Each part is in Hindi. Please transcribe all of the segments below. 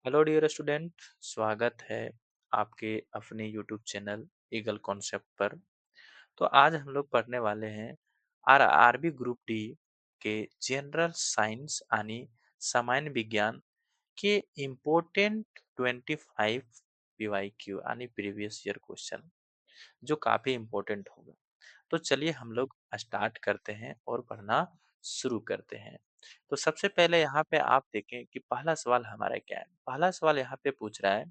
Hello dear student. स्वागत है आपके अपने यूट्यूब चैनल ईगल कॉन्सेप्ट पर। तो आज हम लोग पढ़ने वाले हैं आरआरबी ग्रुप डी के जनरल साइंस यानी सामान्य विज्ञान के इम्पोर्टेंट 25 पीवाईक्यू यानी प्रीवियस ईयर क्वेश्चन जो काफी इम्पोर्टेंट होगा। तो चलिए हम लोग स्टार्ट करते हैं और पढ़ना शुरू करते हैं। तो सबसे पहले यहाँ पे आप देखें कि पहला सवाल हमारा क्या है। पहला सवाल यहाँ पे पूछ रहा है,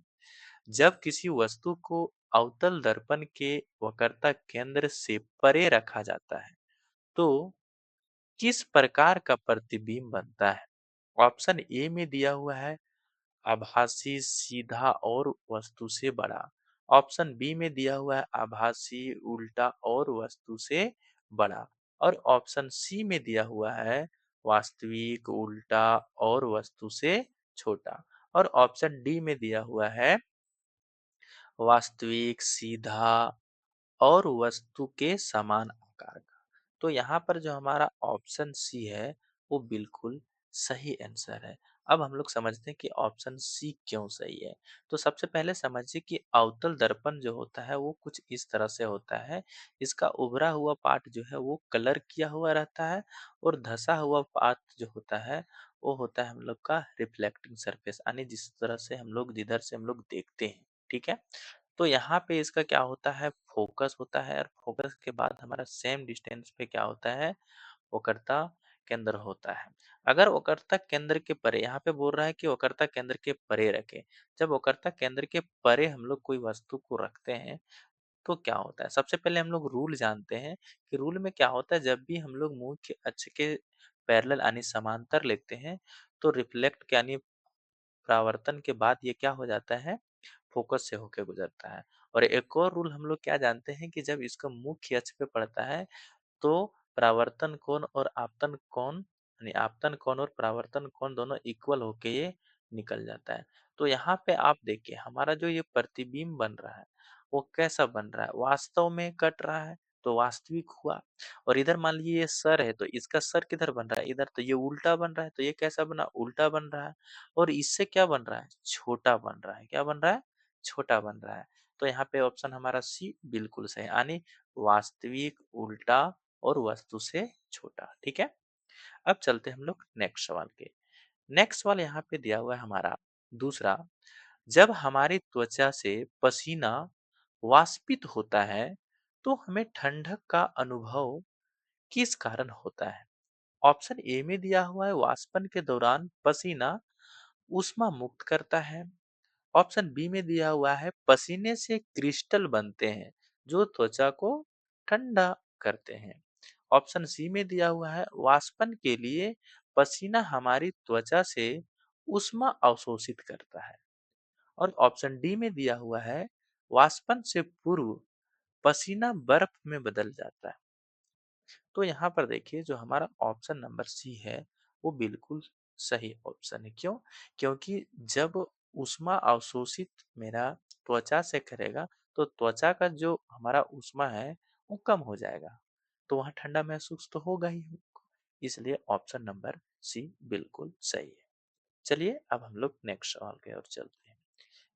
जब किसी वस्तु को अवतल दर्पण के वक्रता केंद्र से परे रखा जाता है तो किस प्रकार का प्रतिबिंब बनता है। ऑप्शन ए में दिया हुआ है आभासी, सीधा और वस्तु से बड़ा। ऑप्शन बी में दिया हुआ है आभासी, उल्टा और वस्तु से बड़ा। और ऑप्शन सी में दिया हुआ है वास्तविक, उल्टा और वस्तु से छोटा। और ऑप्शन डी में दिया हुआ है वास्तविक, सीधा और वस्तु के समान आकार का। तो यहाँ पर जो हमारा ऑप्शन सी है वो बिल्कुल सही आंसर है। अब हम लोग समझते हैं कि ऑप्शन सी क्यों सही है। तो सबसे पहले समझिए कि अवतल दर्पण जो होता है वो कुछ इस तरह से होता है। इसका उभरा हुआ पार्ट जो है वो कलर किया हुआ रहता है और धसा हुआ पार्ट जो होता है वो होता है हम लोग का रिफ्लेक्टिंग सरफेस, यानी जिस तरह से हम लोग जिधर से हम लोग देखते हैं। ठीक है। तो यहाँ पे इसका क्या होता है, फोकस होता है और फोकस के बाद हमारा सेम डिस्टेंस पे क्या होता है, वक्रता केंद्र होता है। अगर वक्रता केंद्र के परे, यहाँ पे बोल रहा है कि वक्रता केंद्र के परे रखें। जब वक्रता केंद्र के परे हम लोग कोई वस्तु को रखते हैं तो क्या होता है, सबसे पहले हम लोग रूल जानते हैं कि रूल में क्या होता है, जब भी हम लोग मुख्य अक्ष के पैरेलल यानी समांतर लेते हैं तो रिफ्लेक्ट यानी परावर्तन के बाद ये क्या हो जाता है, फोकस से होके गुजरता है। और एक और रूल हम लोग क्या जानते हैं कि जब इसका मुख्य अक्ष पे पड़ता है तो परावर्तन कोण और आपतन कोण यानी आपतन कोण और परावर्तन कोण दोनों इक्वल होके ये निकल जाता है। तो यहाँ पे आप देखिए हमारा जो ये प्रतिबिंब बन रहा है वो कैसा बन रहा है, वास्तव में कट रहा है तो वास्तविक हुआ। और इधर मान लीजिए ये सर है तो इसका सर किधर बन रहा है, इधर, तो ये उल्टा बन रहा है तो ये कैसा बना, उल्टा बन रहा है। और इससे क्या बन रहा है, छोटा बन रहा है। क्या बन रहा है, छोटा बन रहा है। तो यहाँ पे ऑप्शन हमारा सी बिल्कुल सही, यानी वास्तविक, उल्टा और वस्तु से छोटा। ठीक है। अब चलते हैं हम लोग नेक्स्ट सवाल के। नेक्स्ट सवाल यहाँ पे दिया हुआ है हमारा दूसरा, जब हमारी त्वचा से पसीना वाष्पित होता है तो हमें ठंडक का अनुभव किस कारण होता है। ऑप्शन ए में दिया हुआ है वाष्पन के दौरान पसीना ऊष्मा मुक्त करता है। ऑप्शन बी में दिया हुआ है पसीने से क्रिस्टल बनते हैं जो त्वचा को ठंडा करते हैं। ऑप्शन सी में दिया हुआ है वाष्पन के लिए पसीना हमारी त्वचा से ऊष्मा अवशोषित करता है। और ऑप्शन डी में दिया हुआ है वाष्पन से पूर्व पसीना बर्फ में बदल जाता है। तो यहाँ पर देखिए जो हमारा ऑप्शन नंबर सी है वो बिल्कुल सही ऑप्शन है। क्यों, क्योंकि जब ऊष्मा अवशोषित मेरा त्वचा से करेगा तो त्वचा का जो हमारा ऊष्मा है वो कम हो जाएगा तो वहाँ ठंडा महसूस तो होगा ही हमको। इसलिए ऑप्शन नंबर सी बिल्कुल सही है। चलिए अब हम लोग नेक्स्ट सवाल की ओर चलते हैं।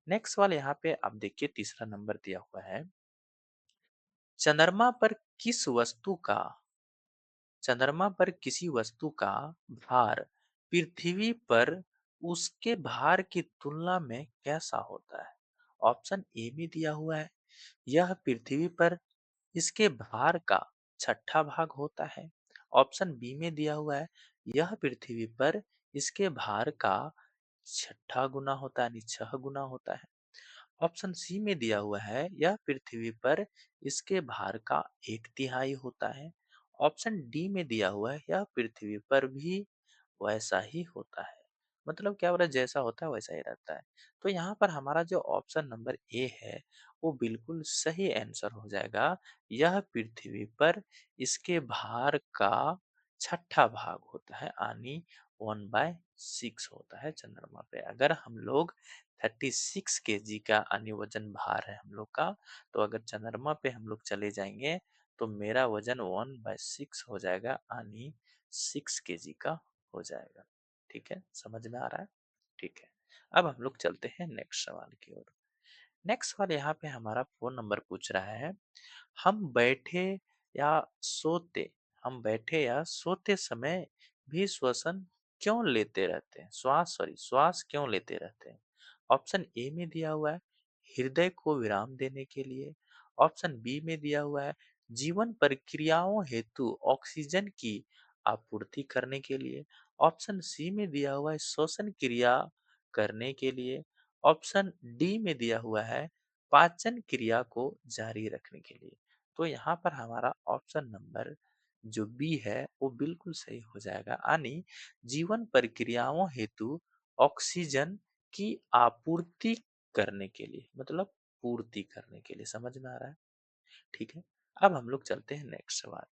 नेक्स्ट सवाल यहाँ पे आप देखिए तीसरा नंबर दिया हुआ है, चंद्रमा पर किस वस्तु का चंद्रमा पर किसी वस्तु का भार पृथ्वी पर उसके भार की तुलना में कैसा होता है। ऑप्शन ए में दिया हुआ है यह पृथ्वी पर इसके भार का छठा भाग होता है। ऑप्शन बी में दिया हुआ है यह पृथ्वी पर इसके भार का छठा गुना होता है, यानी 6 गुना होता है। ऑप्शन सी में दिया हुआ है यह पृथ्वी पर इसके भार का 1/3 होता है। ऑप्शन डी में दिया हुआ है यह पृथ्वी पर भी वैसा ही होता है। मतलब क्या हो रहा है, जैसा होता है वैसा ही रहता है। तो यहाँ पर हमारा जो ऑप्शन नंबर ए है वो बिल्कुल सही आंसर हो जाएगा। यह पृथ्वी पर इसके भार का छठा भाग होता है, यानी 1/6 होता है चंद्रमा पे। अगर हम लोग 36 kg का यानी वजन भार है हम लोग का, तो अगर चंद्रमा पे हम लोग चले जाएंगे तो मेरा वजन 1/6 हो जाएगा, यानी 6 kg का हो जाएगा। ठीक है, समझ में आ रहा है। ठीक है। अब हम लोग चलते हैं नेक्स्ट सवाल की ओर। नेक्स्ट सवाल यहाँ पे हमारा फ़ोन नंबर पूछ रहा है, हम बैठे या सोते हम बैठे या सोते समय भी श्वसन क्यों लेते रहते हैं? श्वास क्यों लेते रहते हैं? ऑप्शन ए में दिया हुआ है हृदय को विराम देने के लिए। ऑप्शन बी में दिया हुआ है जीवन प्रक्रियाओं हेतु ऑक्सीजन की आपूर्ति करने के लिए। ऑप्शन सी में दिया हुआ है श्वसन क्रिया करने के लिए। ऑप्शन डी में दिया हुआ है पाचन क्रिया को जारी रखने के लिए। तो यहाँ पर हमारा ऑप्शन नंबर जो बी है वो बिल्कुल सही हो जाएगा, यानी जीवन प्रक्रियाओं हेतु ऑक्सीजन की आपूर्ति करने के लिए, मतलब पूर्ति करने के लिए। समझ में आ रहा है? ठीक है। अब हम लोग चलते हैं नेक्स्ट सवाल।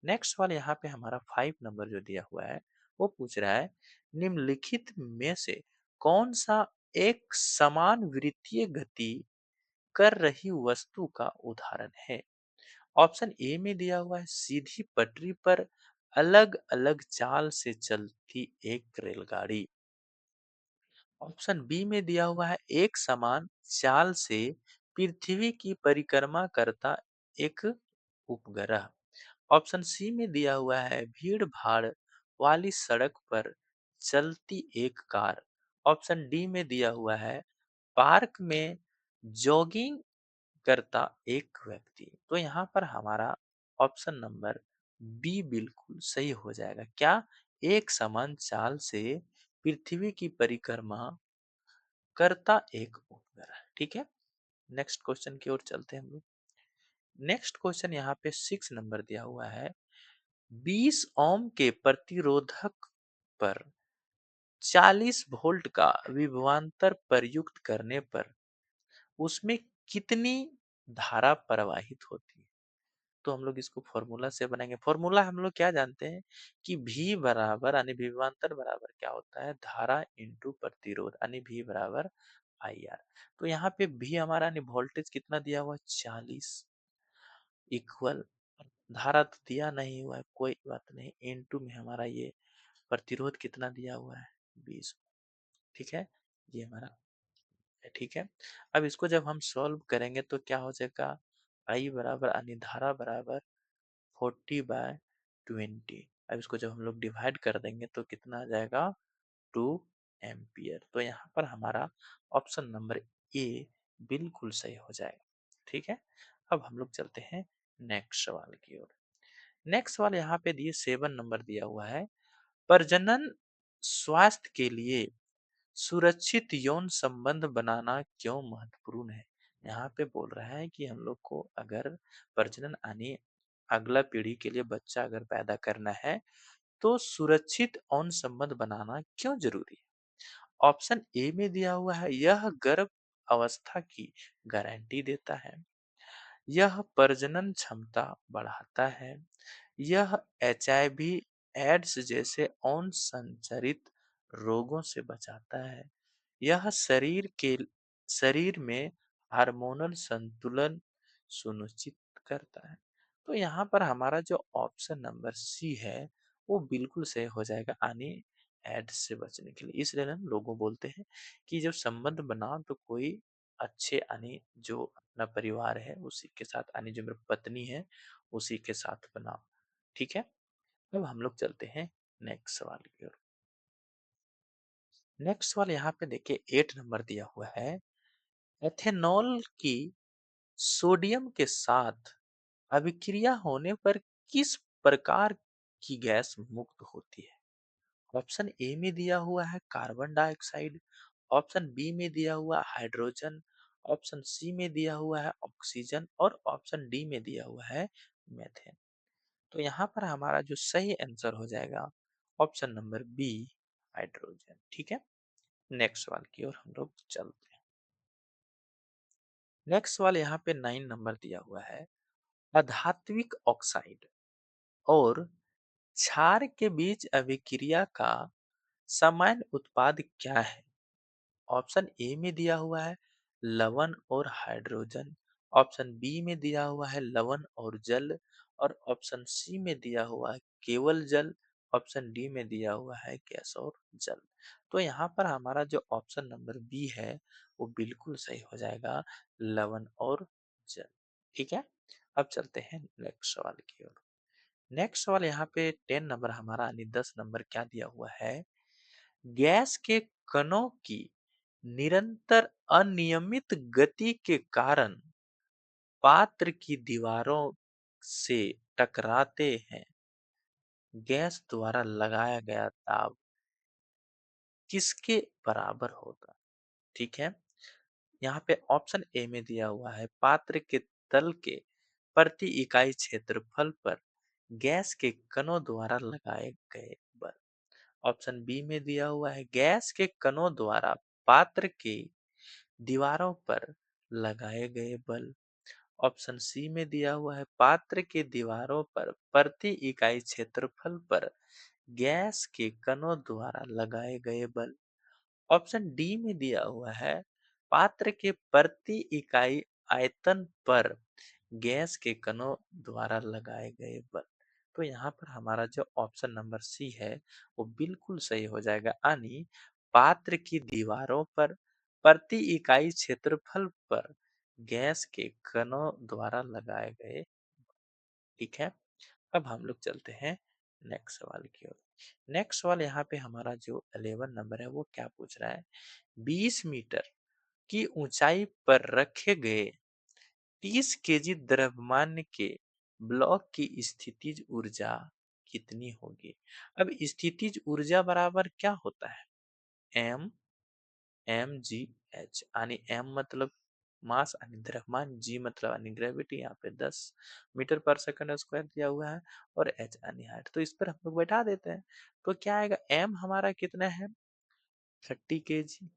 नेक्स्ट सवाल यहाँ पे हमारा 5 नंबर जो दिया हुआ है वो पूछ रहा है निम्नलिखित में से कौन सा एक समान वृत्तीय गति कर रही वस्तु का उदाहरण है? ऑप्शन ए में दिया हुआ है सीधी पटरी पर अलग अलग चाल से चलती एक रेलगाड़ी। ऑप्शन बी में दिया हुआ है एक समान चाल से पृथ्वी की परिक्रमा करता एक उपग्रह। ऑप्शन सी में दिया हुआ है भीड़ भाड़ वाली सड़क पर चलती एक कार। ऑप्शन डी में दिया हुआ है पार्क में जॉगिंग करता एक व्यक्ति। तो यहाँ पर हमारा ऑप्शन नंबर बी बिल्कुल सही हो जाएगा। क्या? एक समान चाल से पृथ्वी की परिक्रमा करता एक उपग्रह। ठीक है। नेक्स्ट क्वेश्चन की ओर चलते हैं हम लोग। नेक्स्ट क्वेश्चन यहाँ पे 6 नंबर दिया हुआ है 20 ओम के प्रतिरोधक पर 40 वोल्ट का विभवांतर प्रयुक्त करने पर उसमें कितनी धारा प्रवाहित होती है? तो हम लोग इसको फॉर्मूला से बनाएंगे। फॉर्मूला हम लोग क्या जानते हैं कि V बराबर यानी विभवांतर बराबर क्या होता है धारा इंटू प्रतिरोध यानी V बराबर IR। तो यहाँ पे V हमारा यानी वोल्टेज कितना दिया हुआ है 40 इक्वल धारा तो दिया नहीं हुआ है, कोई बात नहीं, इंटू में हमारा ये प्रतिरोध कितना दिया हुआ है 20। ठीक है, ये हमारा है। ठीक है। अब इसको जब हम सॉल्व करेंगे तो क्या हो जाएगा आई बराबर यानी धारा बराबर 40/20। अब इसको जब हम लोग डिवाइड कर देंगे तो कितना आ जाएगा 2 एम्पियर। तो यहाँ पर हमारा ऑप्शन नंबर ए बिल्कुल सही हो जाएगा। ठीक है। अब हम लोग चलते हैं नेक्स्ट सवाल की ओर। नेक्स्ट सवाल यहाँ पे दिए 7 नंबर दिया हुआ है प्रजनन स्वास्थ्य के लिए सुरक्षित यौन संबंध बनाना क्यों महत्वपूर्ण है? यहाँ पे बोल रहा है कि हम लोग को अगर प्रजनन यानी अगला पीढ़ी के लिए बच्चा अगर पैदा करना है तो सुरक्षित यौन संबंध बनाना क्यों जरूरी है? ऑप्शन ए में दिया हुआ है यह गर्भ अवस्था की गारंटी देता है। यह प्रजनन क्षमता बढ़ाता है। यह एचआईवी एड्स जैसे यौन संचारित रोगों से बचाता है। यह शरीर में हार्मोनल संतुलन सुनिश्चित करता है। तो यहाँ पर हमारा जो ऑप्शन नंबर सी है वो बिल्कुल सही हो जाएगा यानी एड्स से बचने के लिए। इसलिए हम लोगों बोलते हैं कि जब संबंध बनाओ तो कोई अच्छे यानी जो अपना परिवार है उसी के साथ यानी जो मेरी पत्नी है उसी के साथ बनाओ। ठीक है। अब हम लोग चलते हैं नेक्स्ट सवाल की ओर। नेक्स्ट सवाल यहाँ पे देखिए 8 नंबर दिया हुआ है एथेनॉल की सोडियम के साथ अभिक्रिया होने पर किस प्रकार की गैस मुक्त होती है? ऑप्शन ए में दिया हुआ है कार्बन डाइऑक्साइड। ऑप्शन बी में दिया हुआ है हाइड्रोजन। ऑप्शन सी में दिया हुआ है ऑक्सीजन और ऑप्शन डी में दिया हुआ है मीथेन। तो यहाँ पर हमारा जो सही आंसर हो जाएगा ऑप्शन नंबर बी हाइड्रोजन। ठीक है। नेक्स्ट सवाल की ओर हम लोग चलते हैं। नेक्स्ट सवाल यहाँ पे 9 नंबर दिया हुआ है अधात्विक ऑक्साइड और क्षार के बीच अभिक्रिया का सामान्य उत्पाद क्या है? ऑप्शन ए में दिया हुआ है लवण और हाइड्रोजन। ऑप्शन बी में दिया हुआ है लवण और जल और ऑप्शन सी में दिया हुआ है केवल जल ऑप्शन डी में दिया हुआ है गैस और जल। तो यहाँ पर हमारा जो ऑप्शन नंबर बी है वो बिल्कुल सही हो जाएगा, लवण और जल। ठीक है, अब चलते हैं नेक्स्ट सवाल की ओर। नेक्स्ट सवाल यहाँ पे 10 नंबर हमारा यानी 10 नंबर क्या दिया हुआ है, गैस के कणों की निरंतर अनियमित गति के कारण पात्र की दीवारों से टकराते हैं, गैस द्वारा लगाया गया दाब किसके बराबर होगा। ठीक है, यहाँ पे ऑप्शन ए में दिया हुआ है पात्र के तल के प्रति इकाई क्षेत्रफल पर गैस के कणों द्वारा लगाए गए बल। ऑप्शन बी में दिया हुआ है गैस के कणों द्वारा पात्र के दीवारों पर लगाए गए बल। ऑप्शन सी में दिया हुआ है पात्र के दीवारों पर प्रति इकाई क्षेत्रफल पर गैस के कणों द्वारा लगाए गए बल। ऑप्शन डी में दिया हुआ है पात्र के प्रति इकाई आयतन पर गैस के कणों द्वारा लगाए गए बल। तो यहाँ पर हमारा जो ऑप्शन नंबर सी है वो बिल्कुल सही हो जाएगा, यानी पात्र की दीवारों पर प्रति इकाई क्षेत्रफल पर गैस के कणों द्वारा लगाए गए। ठीक है, अब हम लोग चलते हैं नेक्स्ट सवाल की ओर। नेक्स्ट सवाल यहाँ पे हमारा जो 11 नंबर है वो क्या पूछ रहा है, 20 मीटर की ऊंचाई पर रखे गए 30 केजी द्रव्यमान के ब्लॉक की स्थितिज ऊर्जा कितनी होगी। अब स्थितिज ऊर्जा बराबर क्या होता है, एम एम जी एच, यानी एम मतलब मास यानी द्रव्यमान, जी मतलब यानी ग्रेविटी, यहाँ पे 10 मीटर पर सेकंड स्क्वायर दिया हुआ है और एच यानी हाइट। तो इस पर हम लोग बैठा देते हैं, तो क्या आएगा, एम हमारा कितना है 30 केजी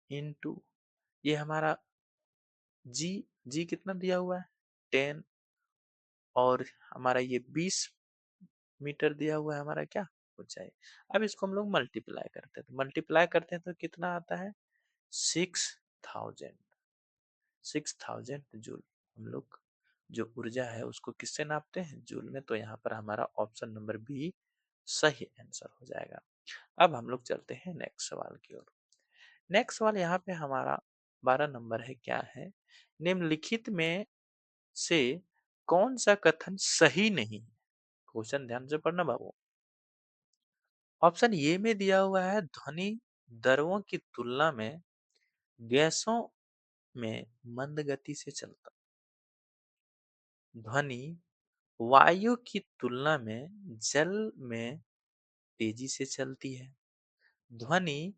इंटू ये हमारा जी, जी कितना दिया हुआ है 10, और हमारा ये 20 मीटर दिया हुआ है हमारा क्या ऊंचाई। अब इसको हम लोग मल्टीप्लाई करते हैं, तो मल्टीप्लाई करते हैं तो कितना आता है 6000, 6000 जूल। हम लोग जो ऊर्जा है उसको किससे नापते हैं, जूल में। तो यहाँ पर हमारा ऑप्शन नंबर बी सही आंसर हो जाएगा। अब हम लोग चलते हैं नेक्स्ट सवाल की ओर। नेक्स्ट सवाल यहाँ पे हमारा 12 नंबर है, क्या है, निम्नलिखित में से कौन सा कथन सही नहीं। क्वेश्चन ध्यान से पढ़ना बाबू। ऑप्शन ए में दिया हुआ है ध्वनि द्रवों की तुलना में गैसों में मंद गति से चलता, ध्वनि वायु की तुलना में जल में तेजी से चलती है, ध्वनि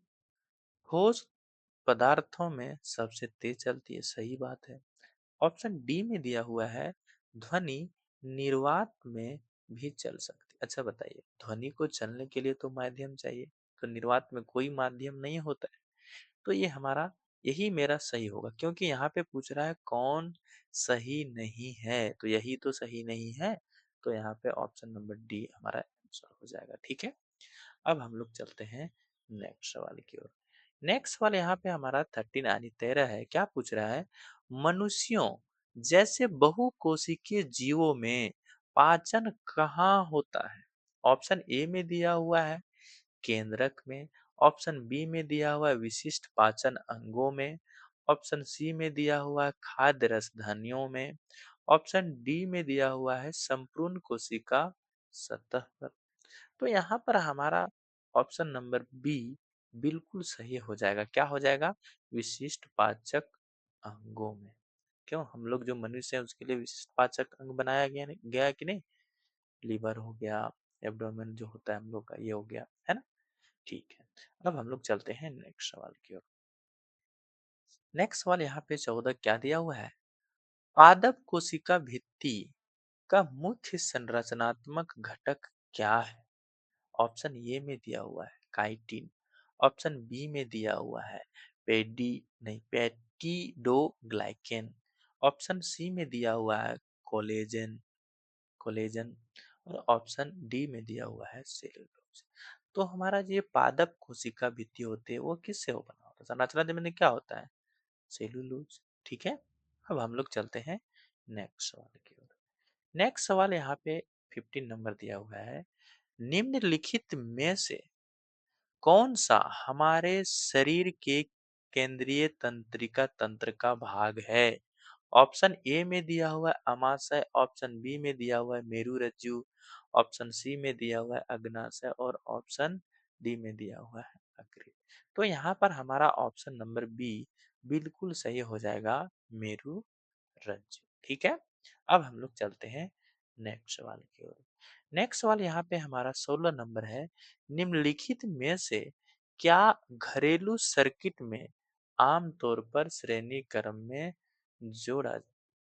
ठोस पदार्थों में सबसे तेज चलती है। सही बात है। ऑप्शन डी में दिया हुआ है ध्वनि निर्वात में भी चल सकती है। अच्छा बताइए, ध्वनि को चलने के लिए तो माध्यम चाहिए, तो निर्वात में कोई माध्यम नहीं होता है। तो ये हमारा यही मेरा सही होगा, क्योंकि यहाँ पे पूछ रहा है कौन सही नहीं है, तो यही तो सही नहीं है। तो यहाँ पे ऑप्शन नंबर डी हमारा आंसर हो जाएगा। ठीक है, अब हम लोग चलते हैं नेक्स्ट सवाल की ओर। नेक्स्ट सवाल यहाँ पे हमारा 13 यानी 13 है, क्या पूछ रहा है, मनुष्यों जैसे बहुकोशिकीय जीवों में पाचन कहाँ होता है। ऑप्शन ए में दिया हुआ है केंद्रक में, ऑप्शन बी में दिया हुआ है विशिष्ट पाचन अंगों में, ऑप्शन सी में दिया हुआ है खाद्य रसधानियों में, ऑप्शन डी में दिया हुआ है संपूर्ण कोशिका सतह पर। तो यहाँ पर हमारा ऑप्शन नंबर बी बिल्कुल सही हो जाएगा। क्या हो जाएगा, विशिष्ट पाचक अंगों में। क्यों, हम लोग जो मनुष्य है उसके लिए विशिष्ट पाचक अंग बनाया गया नहीं गया कि नहीं, लीवर हो गया, एब्डोमेन जो होता है हम लोग का ये हो गया, है ना। ठीक है, अब हम लोग चलते हैं नेक्स्ट सवाल की ओर। नेक्स्ट सवाल यहाँ पे 14 क्या दिया हुआ है, पादप कोशिका भित्ति का मुख्य संरचनात्मक घटक क्या है। ऑप्शन ए में दिया हुआ है काइटिन, ऑप्शन बी में दिया हुआ है पेडी नहीं पेप्टिडोग्लाइकेन, ऑप्शन सी में दिया हुआ है कोलेजन कोलेजन और ऑप्शन डी में दिया हुआ है सेलुलोज। तो हमारा ये पादप कोशिका भित्ति होते हैं वो किससे हो बना होता है, संरचना में क्या होता है, सेलुलोज। ठीक है, अब हम लोग चलते हैं नेक्स्ट सवाल की ओर। नेक्स्ट सवाल यहाँ पे 15 नंबर दिया हुआ है, निम्नलिखित में से कौन सा हमारे शरीर के केंद्रीय तंत्रिका तंत्र का भाग है? ऑप्शन ए में दिया हुआ है अमाशय, ऑप्शन बी में दिया हुआ है मेरुरज्जु, ऑप्शन सी में दिया हुआ है अग्नाशय और ऑप्शन डी में दिया हुआ है अग्र। तो यहाँ पर हमारा ऑप्शन नंबर बी बिल्कुल सही हो जाएगा, मेरुरज्जु। ठीक है, अब हम लोग चलते हैं नेक्स्ट सवाल की ओर। नेक्स्ट सवाल यहाँ पे हमारा 16 नंबर है। निम्नलिखित में से क्या घरेलू सर्किट में आमतौर पर श्रेणी क्रम में जोड़ा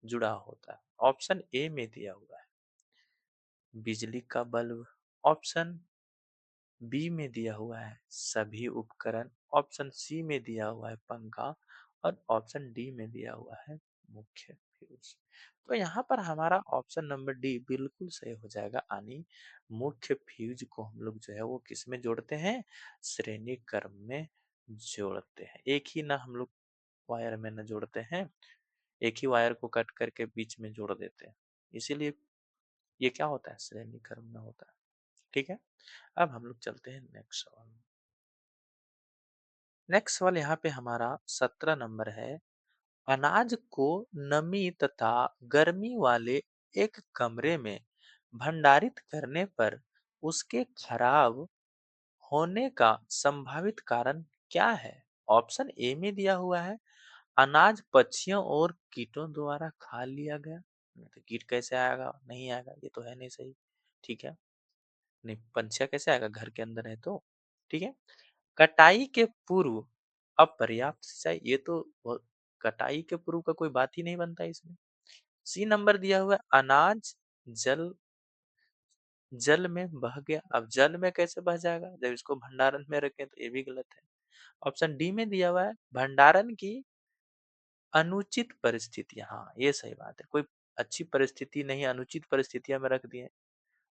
जुड़ा होता है? ऑप्शन ए में दिया हुआ है बिजली का बल्ब, ऑप्शन बी में दिया हुआ है सभी उपकरण, ऑप्शन सी में दिया हुआ है पंखा और ऑप्शन डी में दिया हुआ है मुख्य फ्यूज। तो यहाँ पर हमारा ऑप्शन नंबर डी बिल्कुल सही हो जाएगा, यानी मुख्य फ्यूज को हम लोग जो है वो किस में जोड़ते हैं? श्रेणी क्रम में जोड़ते हैं। एक ही ना हम लोग वायर में न जोड़ते हैं, एक ही वायर को कट करके बीच में जोड़ देते हैं, इसीलिए ये क्या होता है? श्रेणी क्रम में होता है। ठीक है, अब हम लोग चलते हैं नेक्स्ट सवाल में। नेक्स्ट सवाल यहाँ पे हमारा 17 नंबर है। अनाज को नमी तथा गर्मी वाले एक कमरे में भंडारित करने पर उसके खराब होने का संभावित कारण क्या है? ऑप्शन ए में दिया हुआ है अनाज पक्षियों और कीटों द्वारा खा लिया गया। तो कीट कैसे आएगा? नहीं आएगा, ये तो है नहीं सही। ठीक है, नहीं पंछिया कैसे आएगा? घर के अंदर है तो। ठीक है, कटाई के पूर्व अपर्याप्त सिंचाई, ये तो कटाई के पूर्व का कोई बात ही नहीं बनता इसमें। सी नंबर दिया हुआ है अनाज जल जल में बह गया। अब जल में कैसे बह जाएगा जब इसको भंडारण में रखें? तो ये भी गलत है। ऑप्शन डी में दिया हुआ है भंडारण की अनुचित परिस्थितियां। हाँ ये सही बात है, कोई अच्छी परिस्थिति नहीं, अनुचित परिस्थितियां में रख दिए,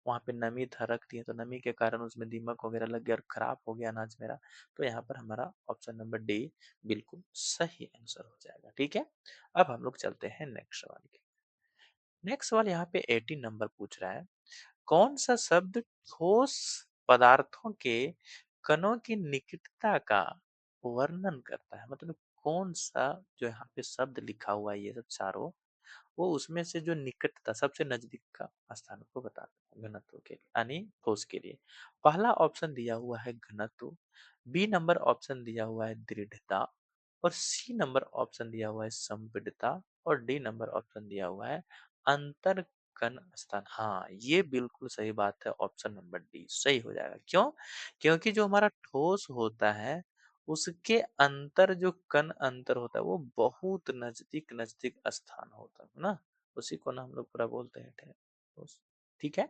वहां पे नमी था रख दिए तो नमी के कारण उसमें दीमक वगैरह लग गया और खराब हो गया अनाज मेरा। तो यहाँ पर हमारा ऑप्शन नंबर डी बिल्कुल सही आंसर हो जाएगा। ठीक है, अब हम लोग चलते हैं नेक्स्ट सवाल के। नेक्स्ट सवाल यहाँ पे 18 नंबर पूछ रहा है, कौन सा शब्द ठोस पदार्थों के कणों की निकटता का वर्णन करता है? मतलब कौन सा जो यहाँ पे शब्द लिखा हुआ है ये सब चारों, वो उसमें से जो निकटता सबसे नजदीक का स्थान को बताता है घनत्व के लिए, यानी ठोस के लिए। पहला ऑप्शन दिया हुआ है घनत्व, बी नंबर ऑप्शन दिया हुआ है दृढ़ता और सी नंबर ऑप्शन दिया हुआ है संपीड़ितता और डी नंबर ऑप्शन दिया हुआ है अंतर कण स्थान। हाँ ये बिल्कुल सही बात है, ऑप्शन नंबर डी सही हो जाएगा। क्यों? क्योंकि जो हमारा ठोस होता है उसके अंतर जो कण अंतर होता है वो बहुत नजदीक नजदीक स्थान होता है ना, उसी को ना हम लोग पूरा बोलते हैं ठोस। ठीक है,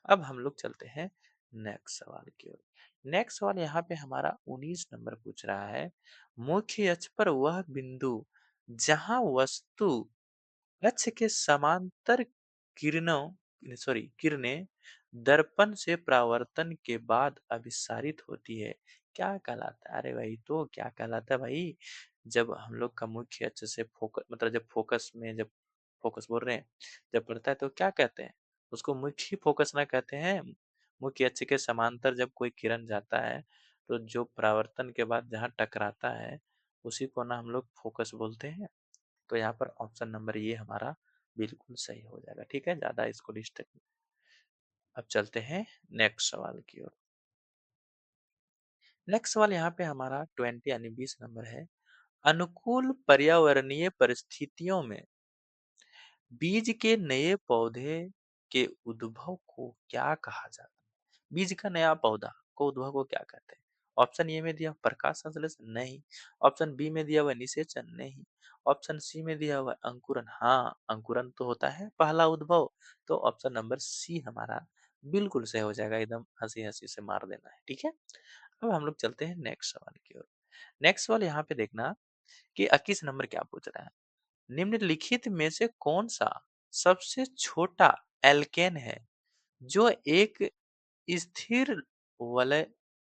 अब हम लोग चलते हैं नेक्स्ट सवाल की ओर। नेक्स्ट सवाल यहाँ पे हमारा 19 नंबर पूछ रहा है, मुख्य अक्ष पर वह बिंदु जहां वस्तु अक्ष के समांतर किरणें दर्पण से परावर्तन के बाद अभिसारित होती है, क्या कहलाता है? अरे भाई तो क्या कहलाता है भाई? जब हम लोग का मुख्य अक्ष से फोकस, मतलब जब फोकस में, जब फोकस बोल रहे हैं, जब पड़ता है तो क्या कहते हैं? उसको मुख्य फोकस ना कहते हैं। मुख्य अक्ष के समांतर जब कोई किरण जाता है तो जो परावर्तन के बाद जहाँ टकराता है उसी को ना हम लोग फोकस बोलते हैं। तो यहाँ पर ऑप्शन नंबर ये हमारा बिल्कुल सही हो जाएगा। ठीक है, ज्यादा इसको डिस्टर्ब। अब चलते हैं नेक्स्ट सवाल की ओर। नेक्स्ट सवाल यहाँ पे हमारा 20 यानी 20 नंबर है। अनुकूल पर्यावरणीय परिस्थितियों में बीज के नए पौधे के उद्भव को क्या कहा जाता है? बीज का नया पौधा को उद्भव को क्या कहते हैं? ऑप्शन ए में दिया प्रकाश संश्लेषण, नहीं। ऑप्शन बी में दिया हुआ निषेचन, नहीं। ऑप्शन सी में दिया हुआ अंकुरन, हाँ अंकुरन तो होता है पहला उद्भव। तो ऑप्शन नंबर सी हमारा बिल्कुल सही हो जाएगा, एकदम हंसी हंसी से मार देना है। ठीक है, अब हम लोग चलते हैं नेक्स्ट सवाल की ओर। नेक्स्ट सवाल यहाँ पे देखना कि 21 नंबर क्या पूछ रहा है। निम्नलिखित में से कौन सा सबसे छोटा एल्केन है जो एक स्थिर वलय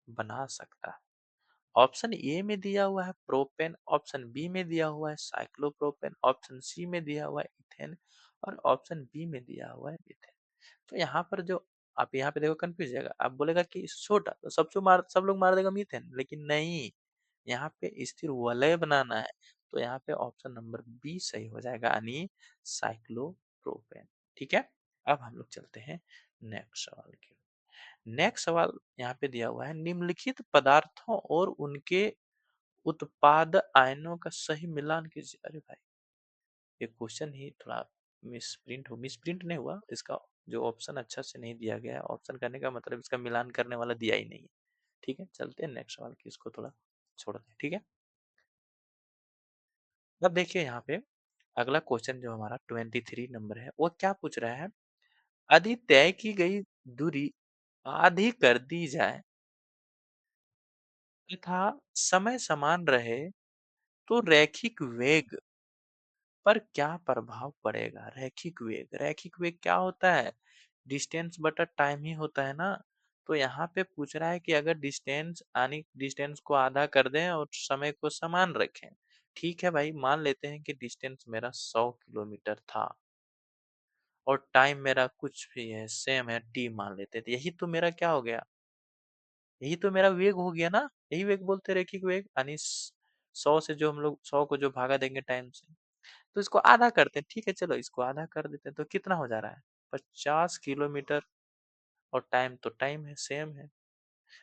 बना सकता है? ऑप्शन ए में दिया हुआ है प्रोपेन, ऑप्शन बी में दिया हुआ है साइक्लोप्रोपेन, ऑप्शन सी में दिया हुआ है इथेन और ऑप्शन बी में दिया हुआ है इथेन। तो यहाँ पर जो आप यहाँ पे देखो कन्फ्यूज़ हो जाएगा। आप बोलेगा कि छोटा तो सब लोग मार देगा मीथेन, लेकिन नहीं, यहाँ पे स्थिर वलय बनाना है। तो यहाँ पे ऑप्शन नंबर बी सही हो जाएगा, यानी साइक्लोप्रोपेन। ठीक है? अब हम लोग चलते हैं नेक्स्ट सवाल की ओर। नेक्स्ट सवाल यहाँ पे दिया हुआ है, निम्नलिखित पदार्थों और उनके उत्पाद आयनों का सही मिलान कीजिए। अरे भाई, ये क्वेश्चन ही थोड़ा मिसप्रिंट नहीं हुआ, इसका जो ऑप्शन अच्छा से नहीं दिया गया है। ऑप्शन करने का मतलब इसका मिलान करने वाला दिया ही नहीं है। ठीक है, चलते हैं नेक्स्ट सवाल की, इसको थोड़ा छोड़ दें। ठीक है, अब देखिए यहाँ पे अगला क्वेश्चन जो हमारा 23 नंबर है, वो क्या पूछ रहा है, यदि तय की गई दूरी आधी कर दी जाए तथा समय समान रहे तो रैखिक वेग पर क्या प्रभाव पड़ेगा। रैखिक वेग क्या होता है, डिस्टेंस बटा टाइम ही होता है ना। तो यहाँ पे पूछ रहा है कि अगर डिस्टेंस को आधा कर दें और समय को समान रखें। ठीक है भाई, मान लेते हैं कि डिस्टेंस मेरा 100 किलोमीटर था और टाइम मेरा कुछ भी है, सेम है, टी मान लेते थे। यही तो मेरा क्या हो गया, यही तो मेरा वेग हो गया ना। यही वेग बोलते हैं रैखिक वेग, यानी 100 को जो भागा देंगे टाइम से, तो इसको आधा करते हैं। ठीक है, चलो इसको आधा कर देते हैं, तो कितना हो जा रहा है, 50 किलोमीटर। और टाइम तो टाइम है, सेम है।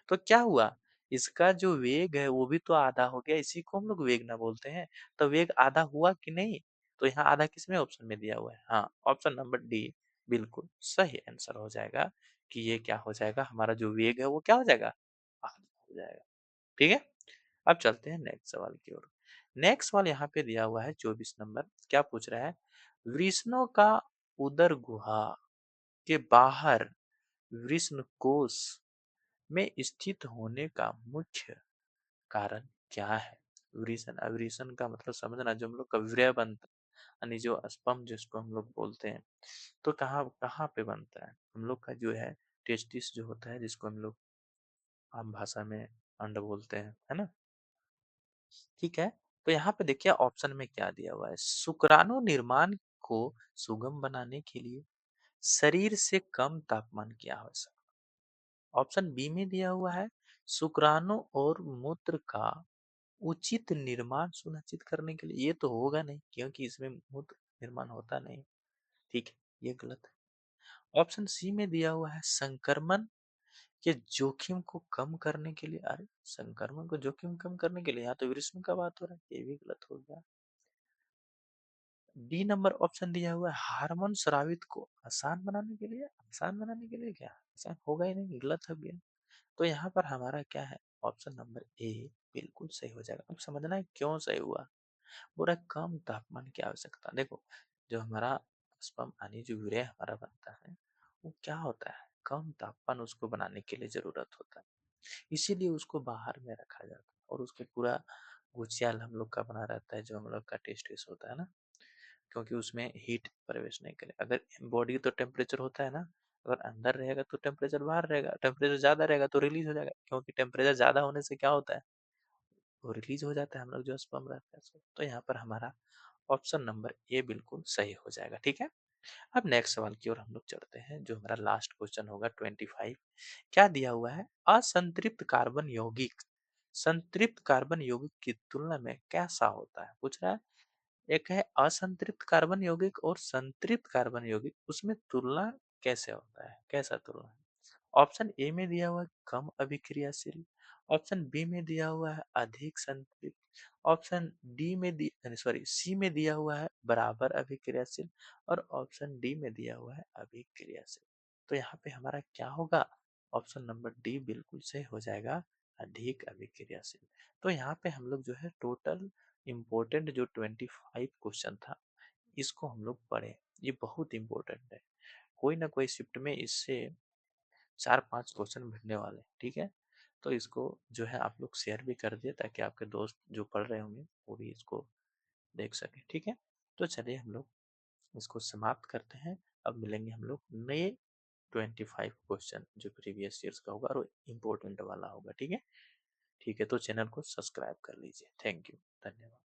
तो क्या हुआ, इसका जो वेग है वो भी तो आधा हो गया, इसी को हम लोग वेग ना बोलते हैं। तो वेग आधा हुआ कि नहीं। तो यहाँ आधा किसमें ऑप्शन में दिया हुआ है, हाँ, ऑप्शन नंबर डी बिल्कुल सही आंसर हो जाएगा। कि ये क्या हो जाएगा, हमारा जो वेग है वो क्या हो जाएगा, आधा हो जाएगा। ठीक है, अब चलते हैं नेक्स्ट सवाल की ओर। नेक्स्ट सवाल यहाँ पे दिया हुआ है 24 नंबर, क्या पूछ रहा है, वृषणों का उदर गुहा के बाहर वृषण कोश में स्थित होने का मुख्य कारण क्या है। वृषण, अवृषण का मतलब समझना, जो हम लोग का वीर्य बनता है, यानी जो स्पर्म जिसको हम लोग बोलते हैं, तो कहाँ कहाँ पे बनता है, हम लोग का जो है टेस्टिस जो होता है, जिसको हम लोग आम भाषा में अंड बोलते हैं, है ना। ठीक है, तो यहाँ पे देखिए ऑप्शन में क्या दिया हुआ है, शुक्राणु निर्माण को सुगम बनाने के लिए शरीर से कम तापमान की आवश्यकता। ऑप्शन बी में दिया हुआ है, शुक्राणु और मूत्र का उचित निर्माण सुनिश्चित करने के लिए। ये तो होगा नहीं, क्योंकि इसमें मूत्र निर्माण होता नहीं। ठीक है, ये गलत है। ऑप्शन सी में दिया हुआ है, संक्रमण के जोखिम को कम करने के लिए। अरे, संक्रमण को जोखिम कम करने के लिए, यहाँ तो विषम का बात हो रहा है, ये भी गलत हो गया। डी नंबर ऑप्शन दिया हुआ है, हार्मोन स्रावित को आसान बनाने के लिए। आसान बनाने के लिए क्या, आसान होगा ही नहीं, गलत हो गया। तो यहाँ पर हमारा क्या है, ऑप्शन नंबर ए बिल्कुल सही हो जाएगा। अब समझना है क्यों सही हुआ। पूरा कम तापमान की आवश्यकता। देखो, जो हमारा स्पर्म यानी जो यूरिया हमारा बनता है, वो क्या होता है, कम तापमान उसको बनाने के लिए जरूरत होता है, इसीलिए उसको बाहर में रखा जाता है। और उसके पूरा गुचियाल हम लोग का बना रहता है, जो हम लोग का टेस्टिस होता है ना, क्योंकि उसमें हीट प्रवेश नहीं करे। अगर बॉडी तो टेम्परेचर होता है ना, अगर अंदर रहेगा तो टेम्परेचर बाहर रहेगा, टेम्परेचर ज्यादा रहेगा तो रिलीज हो जाएगा, क्योंकि टेम्परेचर ज्यादा होने से क्या होता है, वो रिलीज हो जाता है, हम लोग जो स्पर्म रहता है। तो यहाँ पर हमारा ऑप्शन नंबर ए बिल्कुल सही हो जाएगा। ठीक है, अब नेक्स्ट सवाल की ओर हम लोग चढ़ते हैं, जो हमारा लास्ट क्वेश्चन होगा 25। क्या दिया हुआ है, असंतृप्त कार्बन यौगिक संतृप्त कार्बन यौगिक की तुलना में कैसा होता है, पूछ रहा है। एक है असंतृप्त कार्बन यौगिक और संतृप्त कार्बन यौगिक, उसमें तुलना कैसे होता है, कैसा तुलना। ऑप्शन ए में दिया हुआ है कम अभिक्रियाशील, ऑप्शन बी में दिया हुआ है अधिक संतृप्त, ऑप्शन डी में सॉरी सी में दिया हुआ है बराबर अभिक्रियाशील, और ऑप्शन डी में दिया हुआ है अभिक्रियाशील। तो यहाँ पे हमारा क्या होगा, ऑप्शन नंबर डी बिल्कुल सही हो जाएगा, अधिक अभिक्रियाशील। तो यहाँ पे हम लोग जो है टोटल इम्पोर्टेंट जो 25 क्वेश्चन था, इसको हम लोग पढ़े। ये बहुत इंपॉर्टेंट है, कोई ना कोई शिफ्ट में इससे 4-5 क्वेश्चन मिलने वाले हैं। ठीक है, तो इसको जो है आप लोग शेयर भी कर दिए, ताकि आपके दोस्त जो पढ़ रहे होंगे वो भी इसको देख सके। ठीक है, तो चलिए हम लोग इसको समाप्त करते हैं। अब मिलेंगे हम लोग नए 25 क्वेश्चन जो प्रीवियस ईयर्स का होगा और इम्पोर्टेंट वाला होगा। ठीक है, ठीक है, तो चैनल को सब्सक्राइब कर लीजिए। थैंक यू, धन्यवाद।